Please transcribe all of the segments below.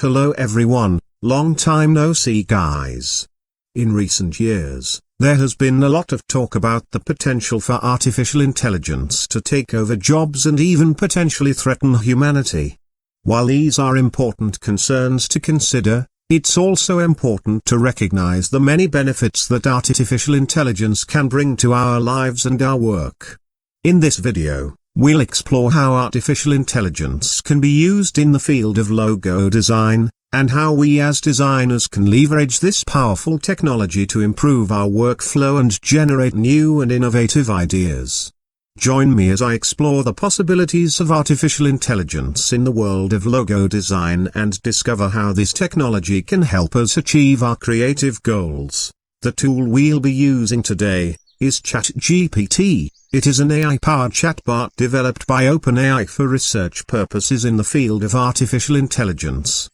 Hello everyone, long time no see guys. In recent years, there has been a lot of talk about the potential for artificial intelligence to take over jobs and even potentially threaten humanity. While these are important concerns to consider, it's also important to recognize the many benefits that artificial intelligence can bring to our lives and our work. In this video, we'll explore how artificial intelligence can be used in the field of logo design, and how we as designers can leverage this powerful technology to improve our workflow and generate new and innovative ideas. Join me as I explore the possibilities of artificial intelligence in the world of logo design and discover how this technology can help us achieve our creative goals. The tool we'll be using today is Chat GPT. It is an AI-powered chatbot developed by OpenAI for research purposes in the field of artificial intelligence.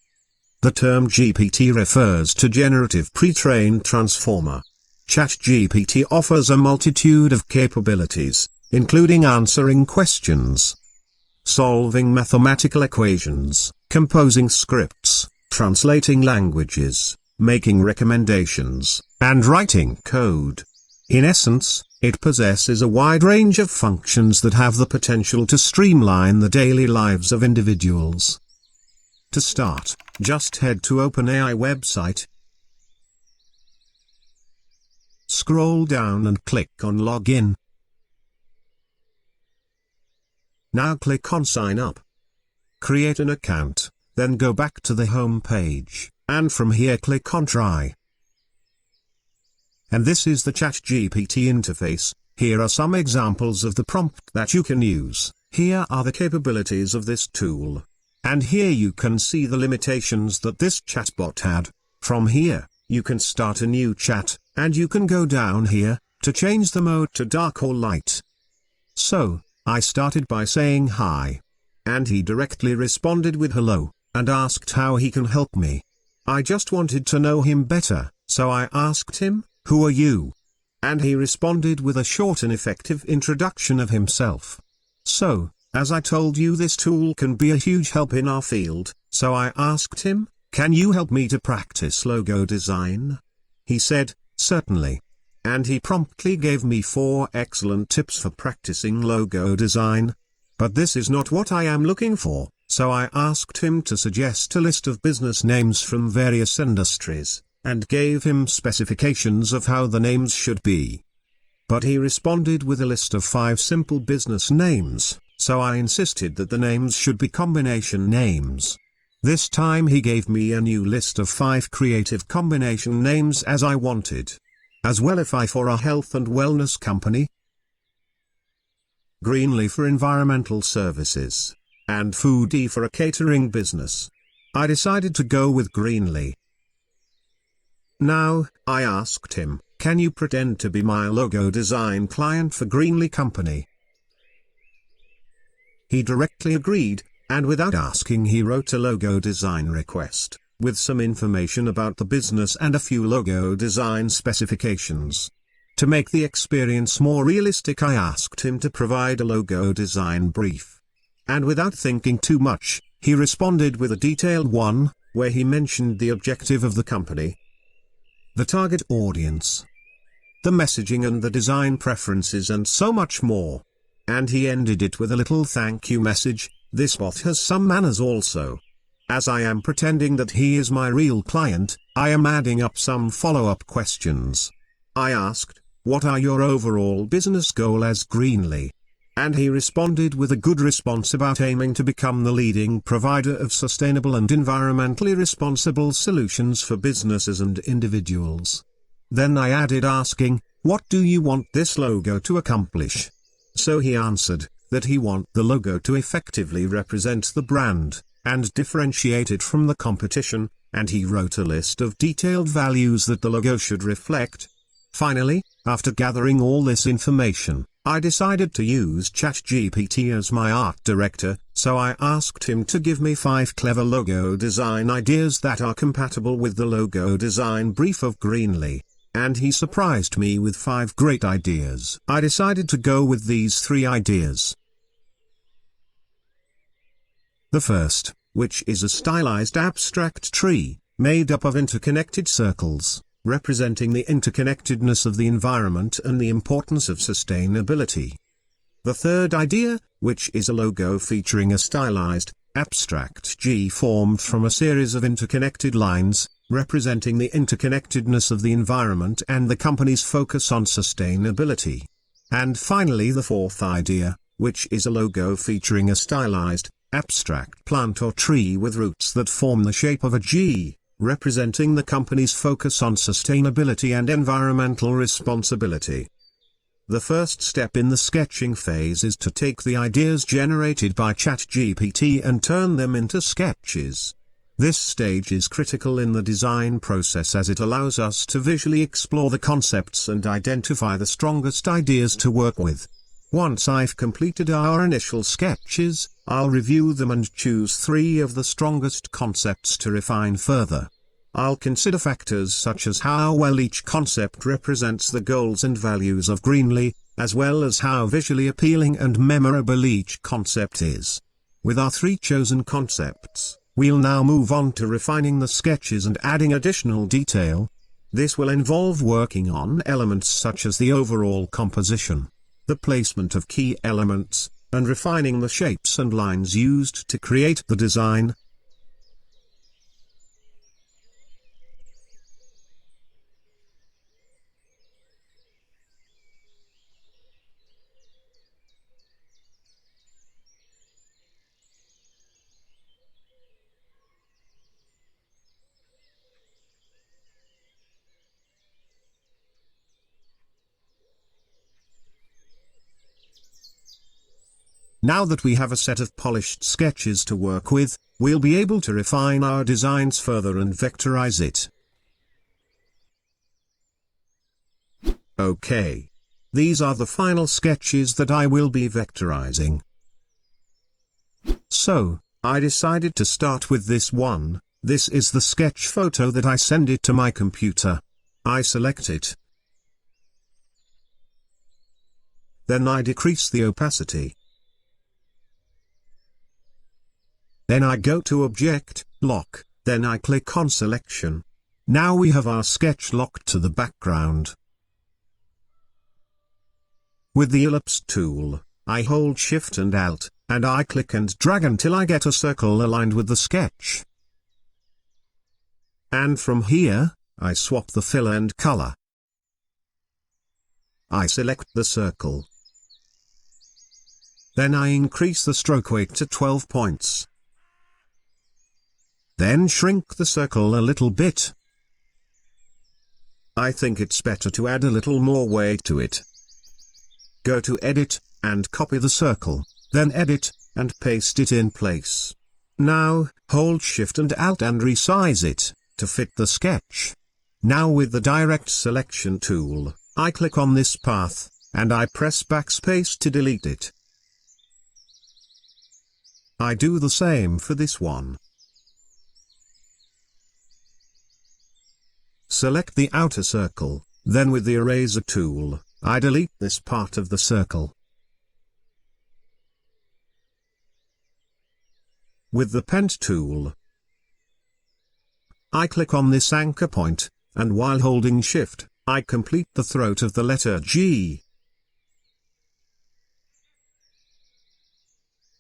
The term GPT refers to Generative Pre-trained Transformer. Chat GPT offers a multitude of capabilities, including answering questions, solving mathematical equations, composing scripts, translating languages, making recommendations, and writing code. In essence, it possesses a wide range of functions that have the potential to streamline the daily lives of individuals. To start, just head to OpenAI website, scroll down and click on Login. Now click on Sign Up. Create an account, then go back to the home page, and from here click on Try. And this is the Chat GPT interface. Here are some examples of the prompt that you can use. Here are the capabilities of this tool. And here you can see the limitations that this chatbot had. From here, you can start a new chat, and you can go down here, to change the mode to dark or light. So, I started by saying hi. And he directly responded with hello, and asked how he can help me. I just wanted to know him better, so I asked him, "Who are you?" And he responded with a short and effective introduction of himself. So, as I told you, this tool can be a huge help in our field, so I asked him, "Can you help me to practice logo design?" He said, "Certainly." And he promptly gave me 4 excellent tips for practicing logo design. But this is not what I am looking for, so I asked him to suggest a list of business names from various industries, and gave him specifications of how the names should be. But he responded with a list of 5 simple business names, so I insisted that the names should be combination names. This time he gave me a new list of 5 creative combination names as I wanted. As well if I for a health and wellness company, Greenly for environmental services, and Foodie for a catering business. I decided to go with Greenly. Now, I asked him, "Can you pretend to be my logo design client for Greenly company?" He directly agreed, and without asking he wrote a logo design request, with some information about the business and a few logo design specifications. To make the experience more realistic, I asked him to provide a logo design brief. And without thinking too much, he responded with a detailed one, where he mentioned the objective of the company, the target audience, the messaging and the design preferences, and so much more. And he ended it with a little thank you message. This bot has some manners also. As I am pretending that he is my real client, I am adding up some follow-up questions. I asked, "What are your overall business goal as Greenly?" And he responded with a good response about aiming to become the leading provider of sustainable and environmentally responsible solutions for businesses and individuals. Then I added asking, "What do you want this logo to accomplish?" So he answered, that he wants the logo to effectively represent the brand, and differentiate it from the competition, and he wrote a list of detailed values that the logo should reflect. Finally, after gathering all this information, I decided to use ChatGPT as my art director, so I asked him to give me 5 clever logo design ideas that are compatible with the logo design brief of Greenly. And he surprised me with 5 great ideas. I decided to go with these 3 ideas. The first, which is a stylized abstract tree, made up of interconnected circles, representing the interconnectedness of the environment and the importance of sustainability. The third idea, which is a logo featuring a stylized, abstract G formed from a series of interconnected lines, representing the interconnectedness of the environment and the company's focus on sustainability. And finally the fourth idea, which is a logo featuring a stylized, abstract plant or tree with roots that form the shape of a G, representing the company's focus on sustainability and environmental responsibility. The first step in the sketching phase is to take the ideas generated by Chat GPT and turn them into sketches. This stage is critical in the design process as it allows us to visually explore the concepts and identify the strongest ideas to work with. Once I've completed our initial sketches, I'll review them and choose 3 of the strongest concepts to refine further. I'll consider factors such as how well each concept represents the goals and values of Greenly, as well as how visually appealing and memorable each concept is. With our 3 chosen concepts, we'll now move on to refining the sketches and adding additional detail. This will involve working on elements such as the overall composition, the placement of key elements, and refining the shapes and lines used to create the design. Now that we have a set of polished sketches to work with, we'll be able to refine our designs further and vectorize it. Okay. These are the final sketches that I will be vectorizing. So, I decided to start with this one. This is the sketch photo that I send it to my computer. I select it. Then I decrease the opacity. Then I go to Object, Lock, then I click on Selection. Now we have our sketch locked to the background. With the Ellipse tool, I hold Shift and Alt, and I click and drag until I get a circle aligned with the sketch. And from here, I swap the fill and color. I select the circle. Then I increase the stroke weight to 12 points. Then shrink the circle a little bit. I think it's better to add a little more weight to it. Go to Edit, and copy the circle, then Edit, and paste it in place. Now, hold Shift and Alt and resize it, to fit the sketch. Now with the Direct Selection tool, I click on this path, and I press Backspace to delete it. I do the same for this one. Select the outer circle, then with the Eraser tool, I delete this part of the circle. With the Pen tool, I click on this anchor point, and while holding Shift, I complete the throat of the letter G.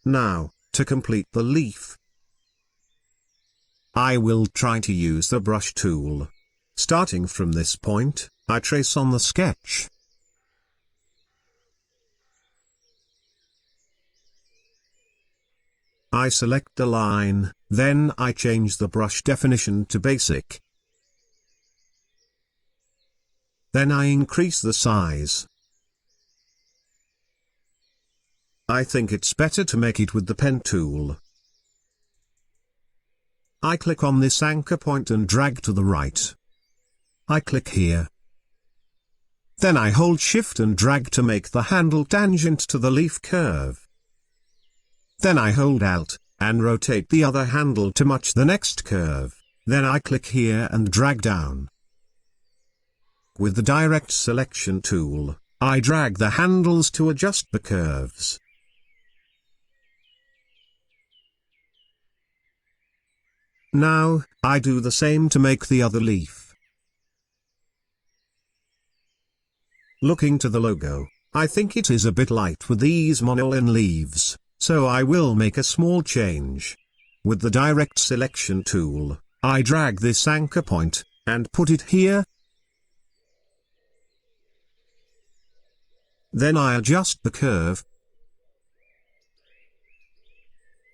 Now, to complete the leaf, I will try to use the Brush tool. Starting from this point, I trace on the sketch. I select a line, then I change the brush definition to basic. Then I increase the size. I think it's better to make it with the Pen tool. I click on this anchor point and drag to the right. I click here. Then I hold Shift and drag to make the handle tangent to the leaf curve. Then I hold Alt, and rotate the other handle to match the next curve. Then I click here and drag down. With the Direct Selection tool, I drag the handles to adjust the curves. Now, I do the same to make the other leaf. Looking to the logo, I think it is a bit light with these monoline leaves, so I will make a small change. With the direct selection tool, I drag this anchor point, and put it here. Then I adjust the curve.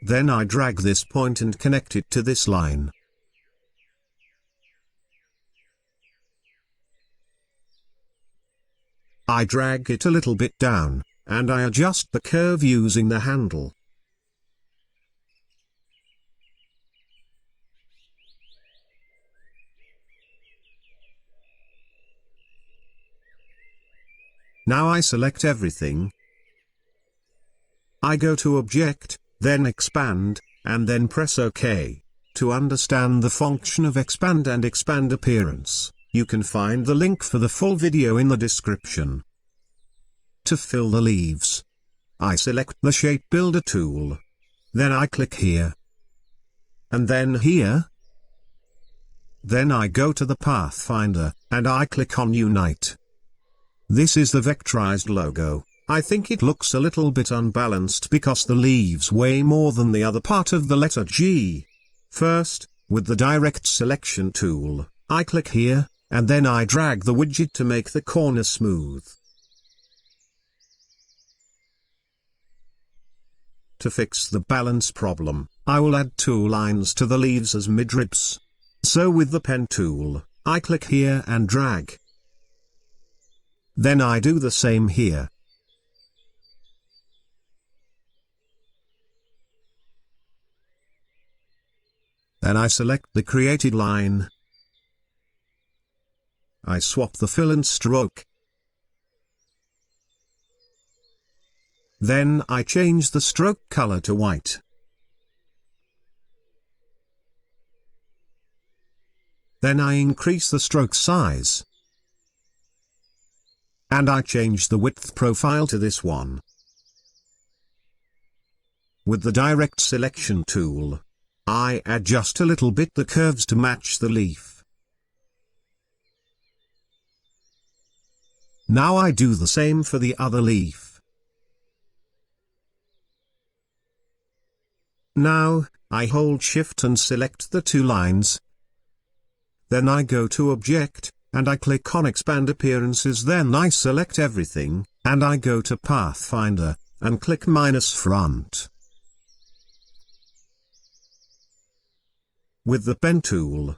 Then I drag this point and connect it to this line. I drag it a little bit down, and I adjust the curve using the handle. Now I select everything. I go to Object, then Expand, and then press OK. To understand the function of Expand and Expand Appearance, you can find the link for the full video in the description. To fill the leaves, I select the Shape Builder tool. Then I click here. And then here. Then I go to the Pathfinder, and I click on Unite. This is the vectorized logo. I think it looks a little bit unbalanced because the leaves weigh more than the other part of the letter G. First, with the direct selection tool, I click here, and then I drag the widget to make the corner smooth. To fix the balance problem, I will add 2 lines to the leaves as midribs. So with the pen tool, I click here and drag. Then I do the same here. Then I select the created line. I swap the fill and stroke. Then I change the stroke color to white. Then I increase the stroke size. And I change the width profile to this one. With the direct selection tool, I adjust a little bit the curves to match the leaf. Now I do the same for the other leaf. Now, I hold Shift and select the 2 lines. Then I go to Object, and I click on Expand Appearances. Then I select everything, and I go to Pathfinder, and click -front. With the pen tool,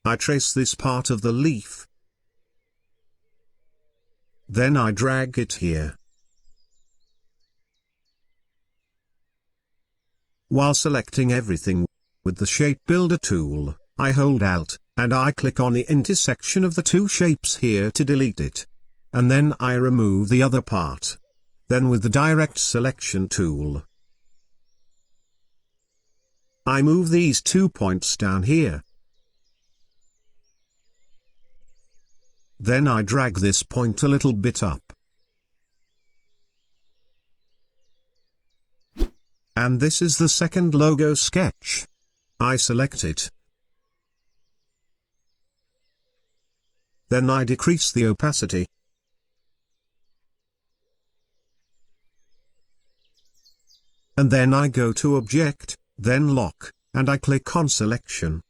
I trace this part of the leaf. Then I drag it here. While selecting everything, with the Shape Builder tool, I hold Alt, and I click on the intersection of the 2 shapes here to delete it. And then I remove the other part. Then with the direct selection tool, I move these 2 points down here. Then I drag this point a little bit up. And this is the second logo sketch. I select it. Then I decrease the opacity. And then I go to Object, then Lock, and I click on Selection.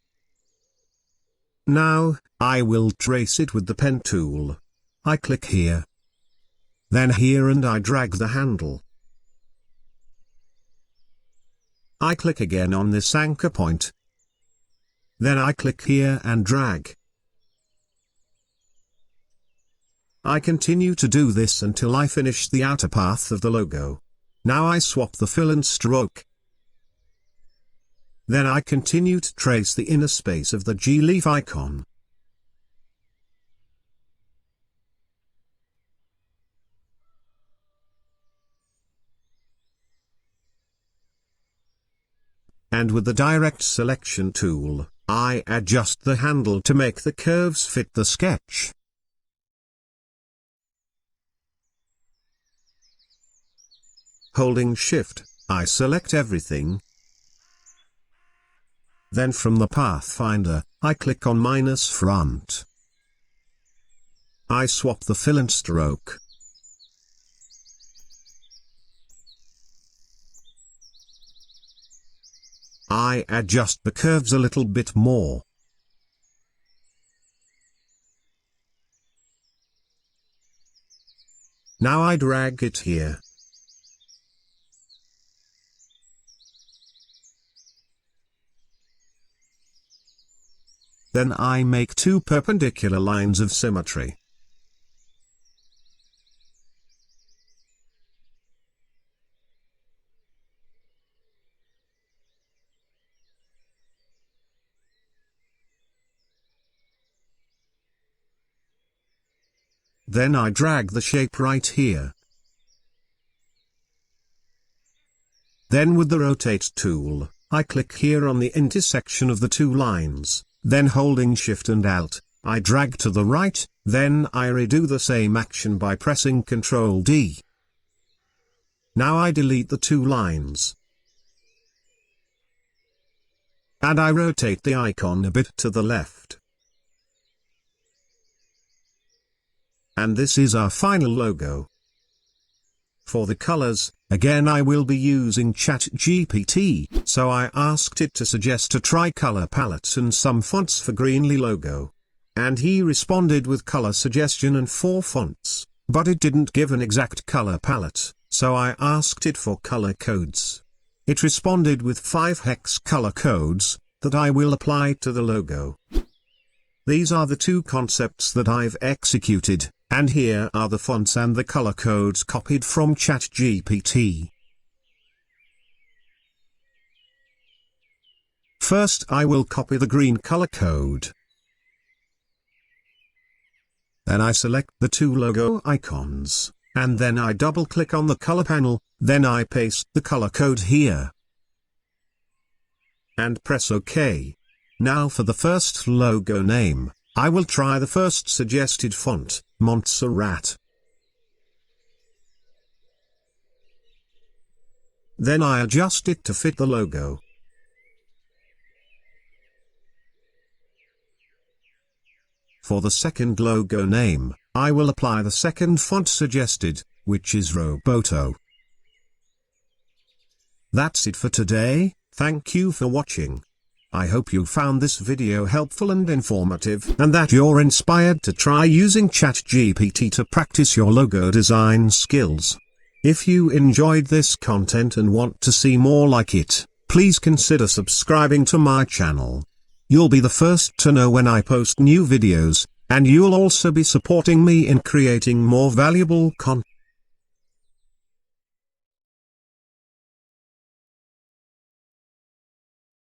Now, I will trace it with the pen tool. I click here. Then here, and I drag the handle. I click again on this anchor point. Then I click here and drag. I continue to do this until I finish the outer path of the logo. Now I swap the fill and stroke. Then I continue to trace the inner space of the G leaf icon. And with the direct selection tool, I adjust the handle to make the curves fit the sketch. Holding Shift, I select everything. Then from the Pathfinder, I click on minus front. I swap the fill and stroke. I adjust the curves a little bit more. Now I drag it here. Then I make two perpendicular lines of symmetry. Then I drag the shape right here. Then with the rotate tool, I click here on the intersection of the two lines, then holding Shift and Alt, I drag to the right, then I redo the same action by pressing Ctrl D. Now I delete the two lines. And I rotate the icon a bit to the left. And this is our final logo. For the colors, again I will be using Chat GPT, so I asked it to suggest a tri-color palette and some fonts for Greenly logo. And he responded with color suggestion and 4 fonts, but it didn't give an exact color palette, so I asked it for color codes. It responded with 5 hex color codes, that I will apply to the logo. These are the two concepts that I've executed. And here are the fonts and the color codes copied from Chat GPT. First I will copy the green color code. Then I select the two logo icons, and then I double-click on the color panel, then I paste the color code here. And press OK. Now for the first logo name, I will try the first suggested font, Montserrat. Then I adjust it to fit the logo. For the second logo name, I will apply the second font suggested, which is Roboto. That's it for today. Thank you for watching. I hope you found this video helpful and informative, and that you're inspired to try using Chat GPT to practice your logo design skills. If you enjoyed this content and want to see more like it, please consider subscribing to my channel. You'll be the first to know when I post new videos, and you'll also be supporting me in creating more valuable content.